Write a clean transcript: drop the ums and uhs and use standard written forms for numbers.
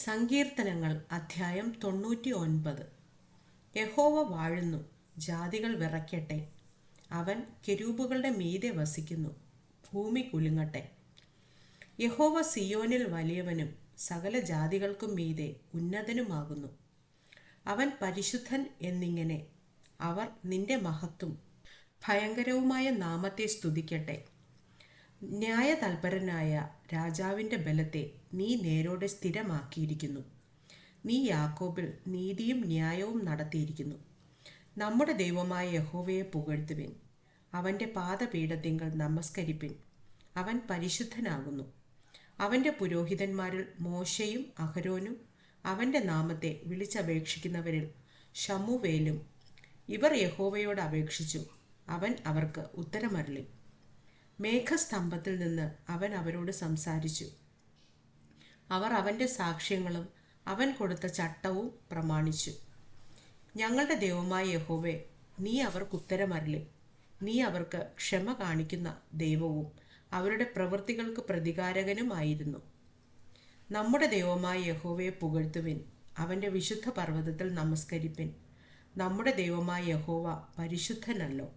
സങ്കീർത്തനങ്ങൾ അധ്യായം 99. യഹോവ വാഴുന്നു, ജാതികൾ വിറയ്ക്കട്ടെ. അവൻ കെരൂബുകളുടെ മീതെ വസിക്കുന്നു, ഭൂമി കുലുങ്ങട്ടെ. യഹോവ സിയോനിൽ വലിയവനും സകല ജാതികൾക്കും മീതെ ഉന്നതനുമാകുന്നു. അവൻ പരിശുദ്ധൻ എന്നിങ്ങനെ അവർ നിന്റെ മഹത്തും ഭയങ്കരവുമായ നാമത്തെ സ്തുതിക്കട്ടെ. ന്യായതൽപരനായ രാജാവിൻ്റെ ബലത്തെ നീ നേരോടെ സ്ഥിരമാക്കിയിരിക്കുന്നു. നീ യാക്കോബിൽ നീതിയും ന്യായവും നടത്തിയിരിക്കുന്നു. നമ്മുടെ ദൈവമായ യഹോവയെ പുകഴ്ത്തുവിൻ. അവൻ്റെ പാദപീഠത്തിങ്കൽ നമസ്കരിപ്പിൻ. അവൻ പരിശുദ്ധനാകുന്നു. അവൻ്റെ പുരോഹിതന്മാരിൽ മോശയും അഹരോനും അവൻ്റെ നാമത്തെ വിളിച്ചപേക്ഷിക്കുന്നവരിൽ ശമൂവേലും ഇവർ യഹോവയോട് അപേക്ഷിച്ചു. അവൻ അവർക്ക് ഉത്തരമരുളി. മേഘസ്തംഭത്തിൽ നിന്ന് അവൻ അവരോട് സംസാരിച്ചു. അവർ അവൻ്റെ സാക്ഷ്യങ്ങളും അവൻ കൊടുത്ത ചട്ടവും പ്രമാണിച്ചു. ഞങ്ങളുടെ ദൈവമായ യഹോവേ, നീ അവർക്ക് ഉത്തരമരുളി. നീ അവർക്ക് ക്ഷമ കാണിക്കുന്ന ദൈവവും അവരുടെ പ്രവൃത്തികൾക്ക് പ്രതികാരകനുമായിരുന്നു. നമ്മുടെ ദൈവമായ യഹോവയെ പുകഴ്ത്തുവിൻ. അവൻ്റെ വിശുദ്ധ പർവ്വതത്തിൽ നമസ്കരിപ്പിൻ. നമ്മുടെ ദൈവമായ യഹോവ പരിശുദ്ധനല്ലോ.